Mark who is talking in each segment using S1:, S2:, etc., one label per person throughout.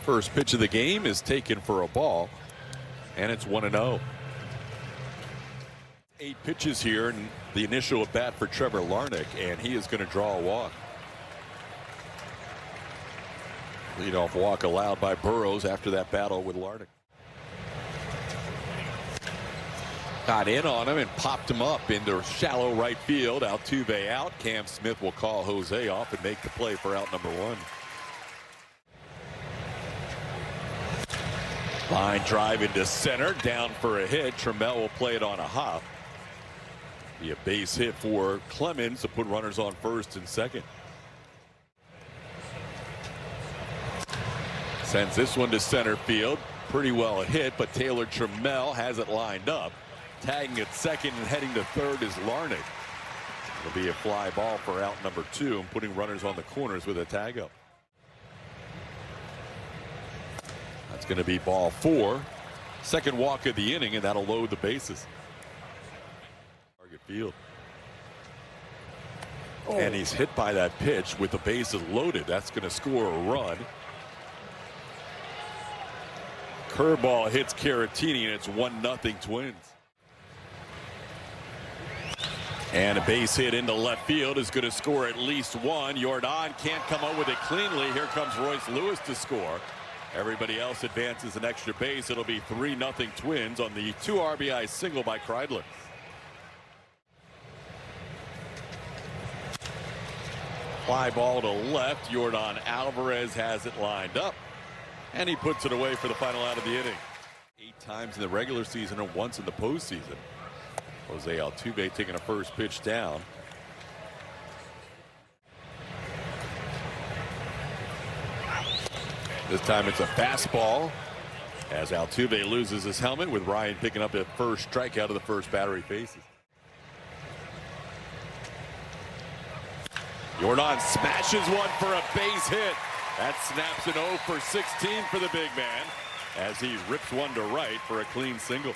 S1: First pitch of the game is taken for a ball, and it's 1-0. 8 pitches here, and the initial at bat for Trevor Larnach, and he is going to draw a walk. Leadoff walk allowed by Burrows after that battle with Larnach. Got in on him and popped him up into shallow right field. Altuve out. Cam Smith will call Jose off and make the play for out number 1. Line drive into center, down for a hit. Trammell will play it on a hop. Be a base hit for Clemens to put runners on first and second. Sends this one to center field. Pretty well hit, but Taylor Trammell has it lined up. Tagging at second and heading to third is Larnach. It'll be a fly ball for out number 2 and putting runners on the corners with a tag up. That's going to be ball 4. Second walk of the inning, and that'll load the bases. Target field. Oh. And he's hit by that pitch with the bases loaded. That's going to score a run. Curveball hits Caratini, and it's 1-0 Twins. And a base hit into left field is going to score at least 1. Jordan can't come up with it cleanly. Here comes Royce Lewis to score. Everybody else advances an extra base. It'll be 3-0 Twins on the 2 RBI single by Kreidler. Fly ball to left. Jordan Alvarez has it lined up, and he puts it away for the final out of the inning. 8 times in the regular season and once in the postseason. Jose Altuve taking a first pitch down. This time it's a fastball as Altuve loses his helmet, with Ryan picking up the first strikeout of the first batter he faces. Jordan smashes one for a base hit. That snaps an 0 for 16 for the big man as he rips one to right for a clean single.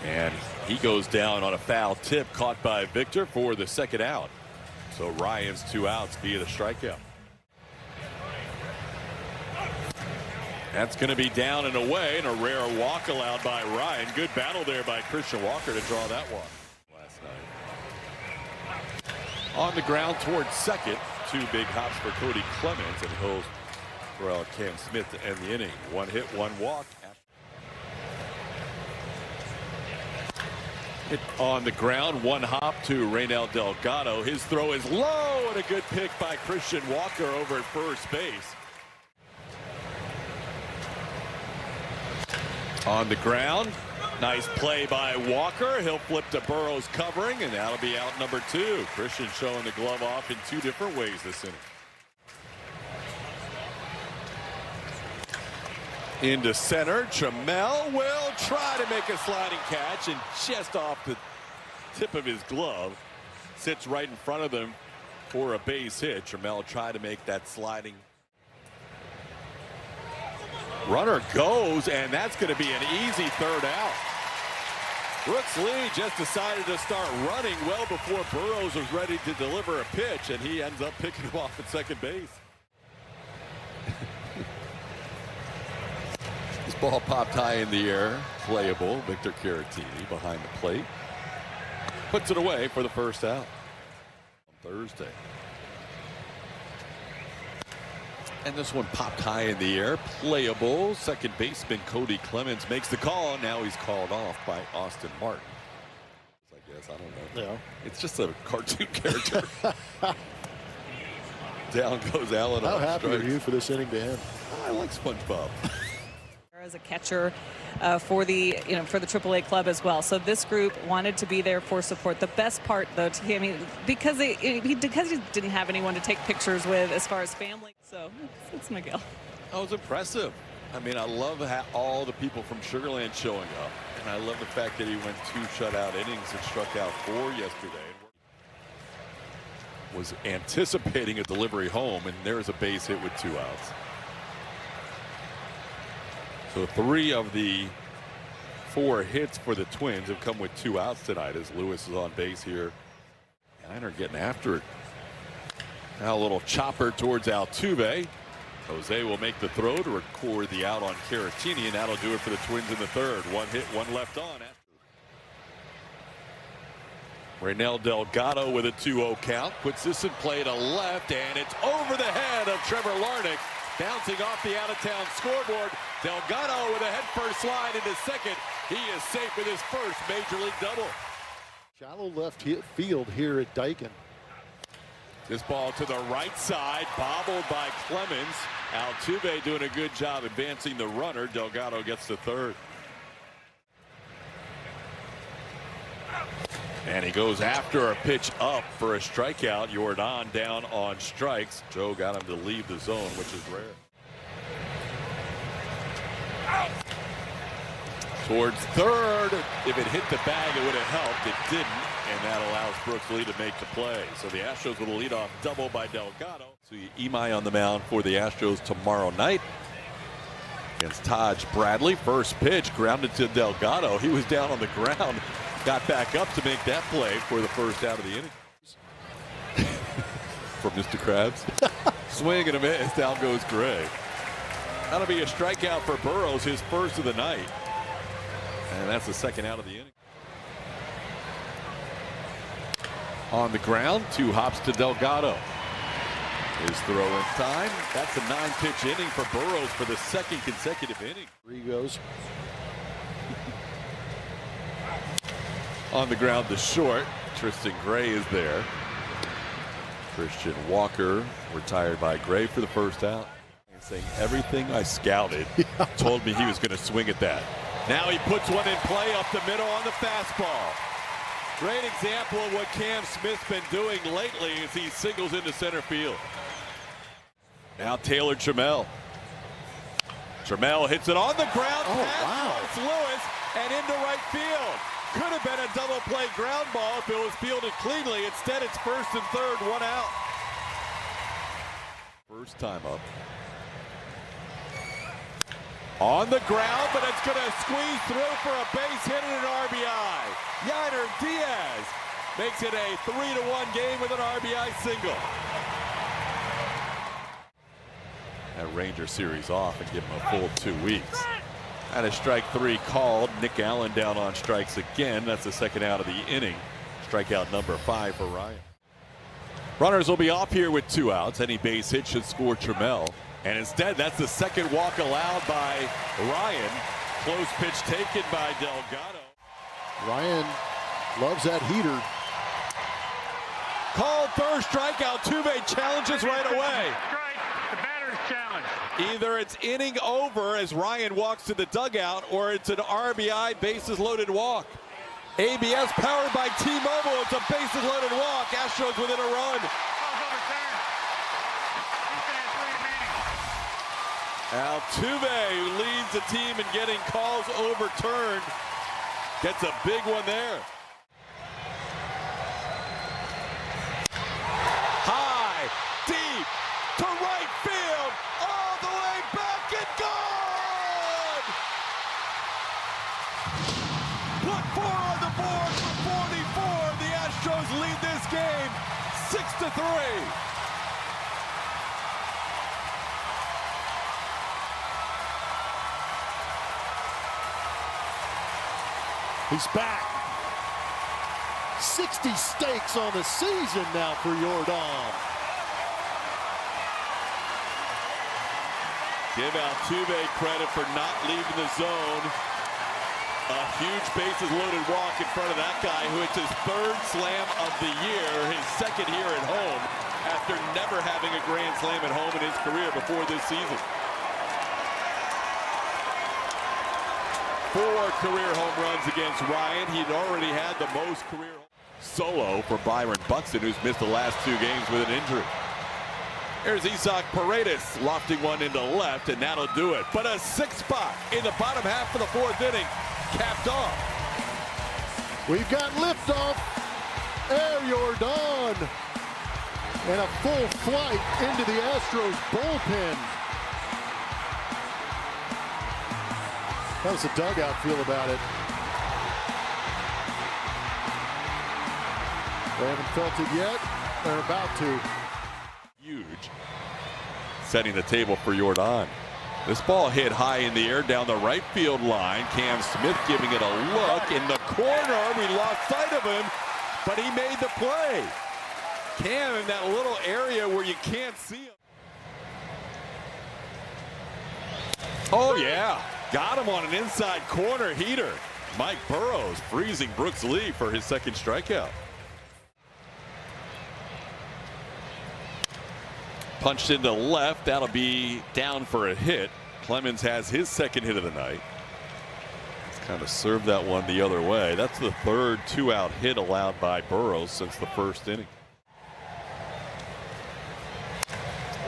S1: And he goes down on a foul tip caught by Victor for the second out. So Ryan's 2 outs via the strikeout. That's going to be down and away, and a rare walk allowed by Ryan. Good battle there by Christian Walker to draw that walk last night. On the ground towards second. 2 big hops for Cody Clemens, and he'll throw out Cam Smith to end the inning. 1 hit, 1 walk. Hit on the ground, 1 hop to Reynel Delgado. His throw is low, and a good pick by Christian Walker over at first base. On the ground, nice play by Walker. He'll flip to Burrows covering, and that'll be out number 2. Christian showing the glove off in 2 different ways this inning. Into center, Trammell will try to make a sliding catch, and just off the tip of his glove, sits right in front of them for a base hit. Trammell tried to make that sliding. Runner goes, and that's going to be an easy third out. Brooks Lee just decided to start running well before Burrows was ready to deliver a pitch, and he ends up picking him off at second base. This ball popped high in the air. Playable. Victor Caratini behind the plate. Puts it away for the first out on Thursday. And this one popped high in the air. Playable. Second baseman Cody Clemens makes the call. Now he's called off by Austin Martin. I guess, I don't know. Yeah. It's just a cartoon character. Down goes Allen.
S2: How happy are you for this inning to end?
S1: I like SpongeBob.
S3: As a catcher for the AAA club as well. So this group wanted to be there for support. The best part, though, to him, because he didn't have anyone to take pictures with as far as family. So it's Miguel.
S1: That was impressive. I mean, I love all the people from Sugar Land showing up, and I love the fact that he went 2 shutout innings and struck out 4 yesterday. Was anticipating a delivery home, and there's a base hit with 2 outs. So 3 of the 4 hits for the Twins have come with 2 outs tonight as Lewis is on base here. Niner getting after it. Now a little chopper towards Altuve. Jose will make the throw to record the out on Caratini, and that'll do it for the Twins in the third. One hit, one left on. Raynel Delgado with a 2-0 count puts this in play to left, and it's over the head of Trevor Larnach, bouncing off the out-of-town scoreboard. Delgado with a head-first slide into second. He is safe with his first major league double.
S2: Shallow left field here at Daikin.
S1: This ball to the right side, bobbled by Clemens. Altuve doing a good job advancing the runner. Delgado gets the third. And he goes after a pitch up for a strikeout. Jordan down on strikes. Joe got him to leave the zone, which is rare. Towards third. If it hit the bag, it would have helped. It didn't, and that allows Brooks Lee to make the play. So the Astros with a leadoff double by Delgado. So Imai on the mound for the Astros tomorrow night against Taj Bradley. First pitch grounded to Delgado. He was down on the ground. Got back up to make that play for the first out of the inning. From Mr. Krabs. Swing and a miss. Down goes Gray. That'll be a strikeout for Burrows, his first of the night. And that's the second out of the inning. On the ground, 2 hops to Delgado. His throw in time. That's a 9-pitch inning for Burrows for the second consecutive inning.
S2: 3 goes.
S1: On the ground to short. Tristan Gray is there. Christian Walker retired by Gray for the first out. And saying everything I scouted told me he was going to swing at that. Now he puts one in play up the middle on the fastball. Great example of what Cam Smith's been doing lately as he singles into center field. Now Taylor Trammell. Trammell hits it on the ground past Lewis and into right field. Could have been a double play ground ball if it was fielded cleanly. Instead, it's first and third, 1 out. First time up. On the ground, but it's going to squeeze through for a base hit and an RBI. Yainer Diaz makes it a 3-1 game with an RBI single. That Ranger series off and give him a full 2 weeks. And a strike 3 called. Nick Allen down on strikes again. That's the second out of the inning. Strikeout number 5 for Ryan. Runners will be off here with 2 outs. Any base hit should score Trammell. And instead, that's the second walk allowed by Ryan. Close pitch taken by Delgado.
S2: Ryan loves that heater.
S1: Called first strikeout. Altuve challenges right away.
S4: The batter's challenge.
S1: Either it's inning over as Ryan walks to the dugout, or it's an RBI bases loaded walk. ABS powered by T-Mobile. It's a bases loaded walk. Astros within a run. Altuve, who leads the team in getting calls overturned, gets a big one there. High, deep, to right field, all the way back and gone! Put 4 on the board for 44. The Astros lead this game 6-3.
S2: He's back. 60 stakes on the season now for Jordan.
S1: Give Altuve credit for not leaving the zone. A huge bases loaded walk in front of that guy who hits his 3rd slam of the year, his 2nd here at home, after never having a grand slam at home in his career before this season. 4 career home runs against Ryan. He'd already had the most career solo for Byron Buxton, who's missed the last 2 games with an injury. Here's Isaac Paredes lofting one into left, and that'll do it. But a 6th spot in the bottom half of the 4th inning, capped off.
S2: We've got liftoff. Air Jordan. And a full flight into the Astros bullpen. How does the dugout feel about it? They haven't felt it yet. They're about to.
S1: setting the table for Jordan. This ball hit high in the air down the right field line. Cam Smith giving it a look in the corner. We lost sight of him, but he made the play. Cam in that little area where you can't see him. Oh yeah, got him on an inside corner heater. Mike Burrows freezing Brooks Lee for his second strikeout. Punched into left, that'll be down for a hit. Clemens has his second hit of the night. He's kind of served that one the other way. That's the third 2-out hit allowed by Burrows since the first inning.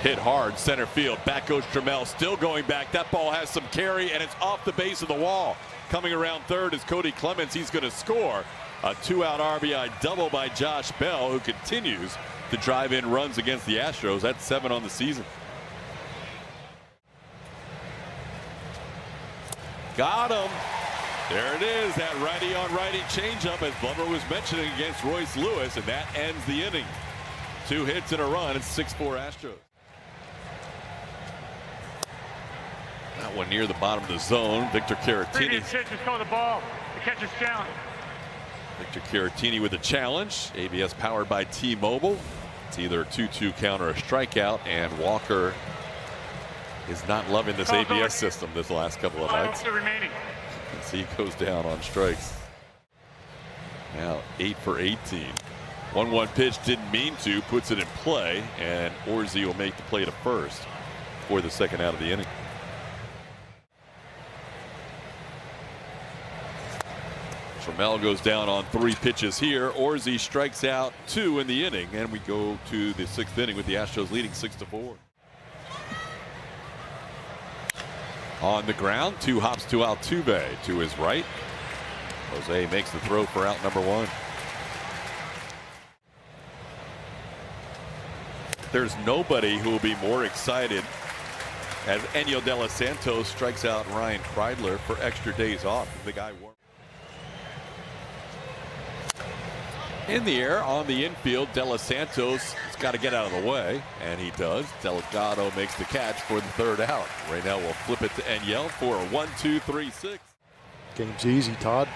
S1: Hit hard, center field. Back goes Trammell, still going back. That ball has some carry, and it's off the base of the wall. Coming around third is Cody Clemens. He's going to score a 2-out RBI double by Josh Bell, who continues to drive in runs against the Astros. That's 7 on the season. Got him. There it is, that righty on righty changeup, as Blubber was mentioning, against Royce Lewis, and that ends the inning. 2 hits and a run. It's 6-4 Astros. That one near the bottom of the zone. Victor Caratini.
S4: Previous pitch is called the ball. The catcher's challenge.
S1: Victor Caratini with a challenge. ABS powered by T-Mobile. It's either a 2-2 count or a strikeout, and Walker is not loving this ABS system this last couple of nights.
S4: Remaining.
S1: As he goes down on strikes. Now 8 for 18. 1-1 pitch, didn't mean to, puts it in play, and Orsi will make the play to first for the second out of the inning. Trammell goes down on 3 pitches here. Orsi strikes out 2 in the inning, and we go to the 6th inning with the Astros leading 6-4. On the ground, 2 hops to Altuve to his right. Jose makes the throw for out number 1. There's nobody who will be more excited as Enyo De Los Santos strikes out Ryan Kreidler for extra days off. The guy warm. In the air on the infield, De Los Santos has got to get out of the way, and he does. Delgado makes the catch for the 3rd out. Right now we'll flip it to Enyel for a 1-2-3-6.
S2: Game's easy, Todd.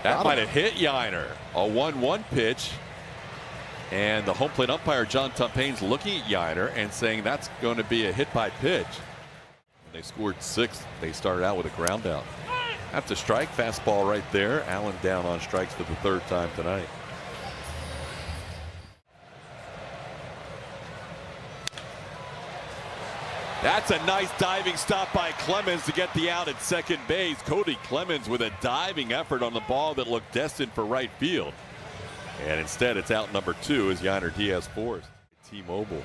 S1: That might have hit Yiner. A 1-1 pitch, and the home plate umpire John Tumpain's looking at Yiner and saying that's going to be a hit by pitch. When they scored 6, they started out with a ground out. That's a strike, fastball right there. Allen down on strikes for the 3rd time tonight. That's a nice diving stop by Clemens to get the out at second base. Cody Clemens with a diving effort on the ball that looked destined for right field. And instead it's out number 2 as Yiner Diaz forced. T-Mobile.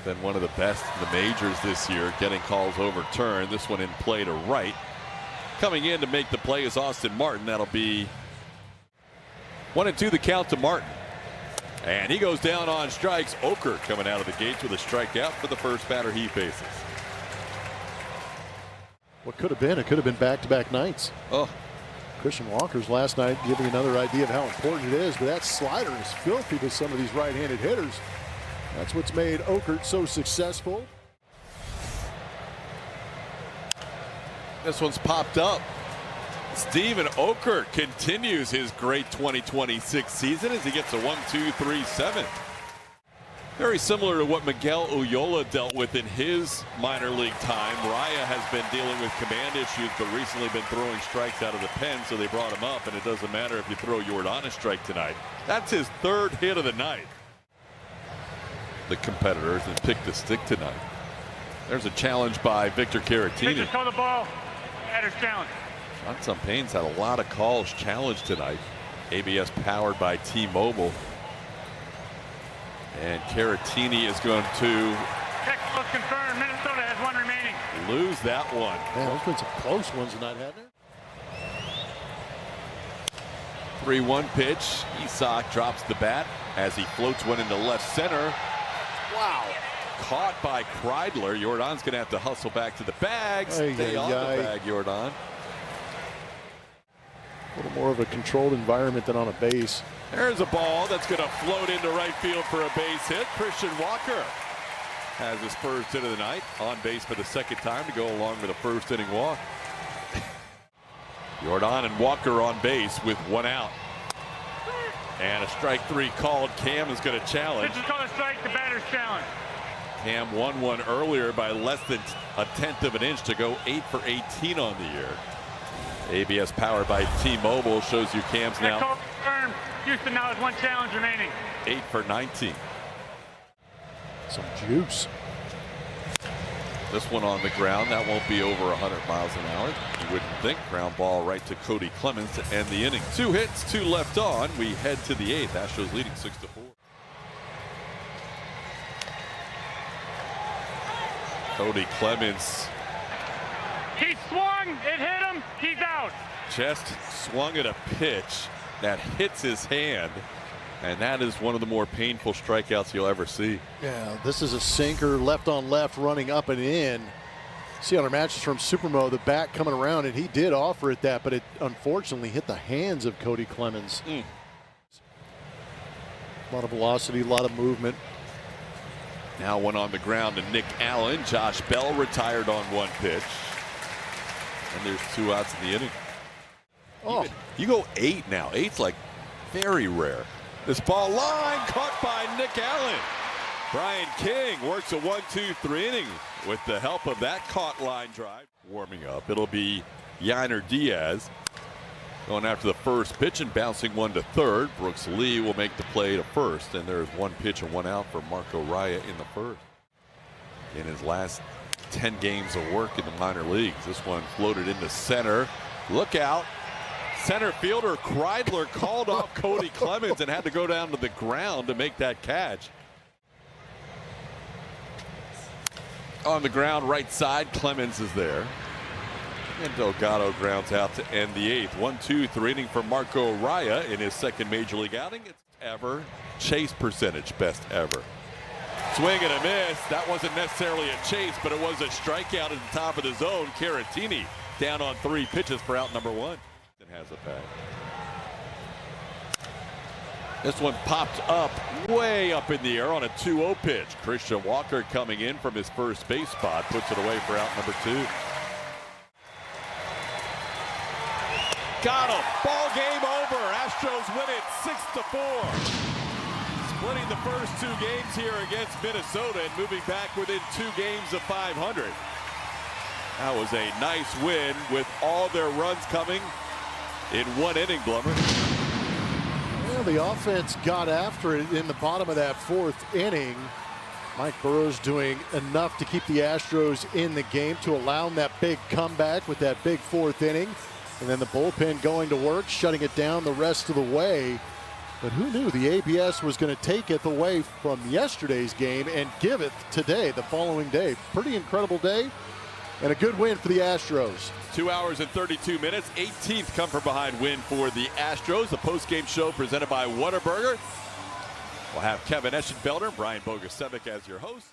S1: Been one of the best in the majors this year, getting calls overturned. This one in play to right. Coming in to make the play is Austin Martin. That'll be 1-2 the count to Martin. And he goes down on strikes. Oker coming out of the gates with a strikeout for the first batter he faces.
S2: What could have been? It could have been back-to-back nights.
S1: Oh.
S2: Christian Walker's last night giving another idea of how important it is, but that slider is filthy to some of these right-handed hitters. That's what's made Okert so successful.
S1: This one's popped up. Steven Okert continues his great 2026 season as he gets a 1-2-3-7. Very similar to what Miguel Uyola dealt with in his minor league time. Raya has been dealing with command issues, but recently been throwing strikes out of the pen, so they brought him up, and it doesn't matter if you throw Jordan a strike tonight. That's his 3rd hit of the night. The competitors and pick the stick tonight. There's a challenge by Victor Caratini.
S4: Pitch call the ball. Catcher's challenge.
S1: John Tumpain's had a lot of calls challenged tonight. ABS powered by T-Mobile. And Caratini is going to
S4: Textbook confirmed. Minnesota has 1 remaining.
S1: lose that one.
S2: Man, there's been some close ones tonight, hasn't there?
S1: 3-1 pitch. Isak drops the bat as he floats one into left center. Wow. Caught by Kreidler. Jordan's going to have to hustle back to the bag. Stay on the bag, Jordan.
S2: A little more of a controlled environment than on a base.
S1: There's a ball that's going to float into right field for a base hit. Christian Walker has his first hit of the night, on base for the second time to go along with a first inning walk. Jordan and Walker on base with one out. And a strike three called. Cam is going to challenge.
S4: This is called a strike, the batter's challenge.
S1: Cam won one earlier by less than a tenth of an inch to go 8 for 18 on the year. ABS powered by T-Mobile shows you Cam's now.
S4: Call confirmed. Houston now has one challenge remaining.
S1: 8 for 19.
S2: Some juice.
S1: This one on the ground, that won't be over 100 miles an hour. You wouldn't think. Ground ball right to Cody Clemens to end the inning. 2 hits, 2 left on. We head to the 8th. Astros leading 6-4. Cody Clemens.
S4: He swung, it hit him, he's out.
S1: Just swung at a pitch that hits his hand. And that is one of the more painful strikeouts you'll ever see.
S2: Yeah, this is a sinker, left on left, running up and in. See on our matches from Supermo, the bat coming around, and he did offer it that, but it unfortunately hit the hands of Cody Clemens. A lot of velocity, a lot of movement.
S1: Now one on the ground to Nick Allen. Josh Bell retired on one pitch. And there's 2 outs in the inning.
S2: Oh,
S1: You go 8 now. 8's like very rare. This ball line caught by Nick Allen. Brian King works a 1-2-3 inning with the help of that caught line drive. Warming up. It'll be Yainer Diaz going after the first pitch and bouncing one to third. Brooks Lee will make the play to first, and there's 1 pitch and 1 out for Marco Raya in the first. In his last 10 games of work in the minor leagues, this one floated into center. Look out. Center fielder Kreidler called off Cody Clemens and had to go down to the ground to make that catch. On the ground, right side, Clemens is there. And Delgado grounds out to end the 8th. 1-2-3 inning for Marco Raya in his second major league outing. It's ever. Chase percentage, best ever. Swing and a miss. That wasn't necessarily a chase, but it was a strikeout at the top of the zone. Caratini down on 3 pitches for out number 1. It has a bag. This one popped up, way up in the air on a 2-0 pitch. Christian Walker coming in from his first base spot, puts it away for out number 2. Got him. Ball game over. Astros win it 6-4. Splitting the first 2 games here against Minnesota and moving back within 2 games of 500. That was a nice win with all their runs coming in 1 inning, Blummer.
S2: Well, the offense got after it in the bottom of that 4th inning. Mike Burrows doing enough to keep the Astros in the game to allow them that big comeback with that big 4th inning. And then the bullpen going to work, shutting it down the rest of the way. But who knew the ABS was going to take it away from yesterday's game and give it today, the following day. Pretty incredible day and a good win for the Astros.
S1: 2 hours and 32 minutes. 18th come from behind win for the Astros. The postgame show presented by Whataburger. We'll have Kevin Eschenfelder and Brian Bogusevic as your hosts.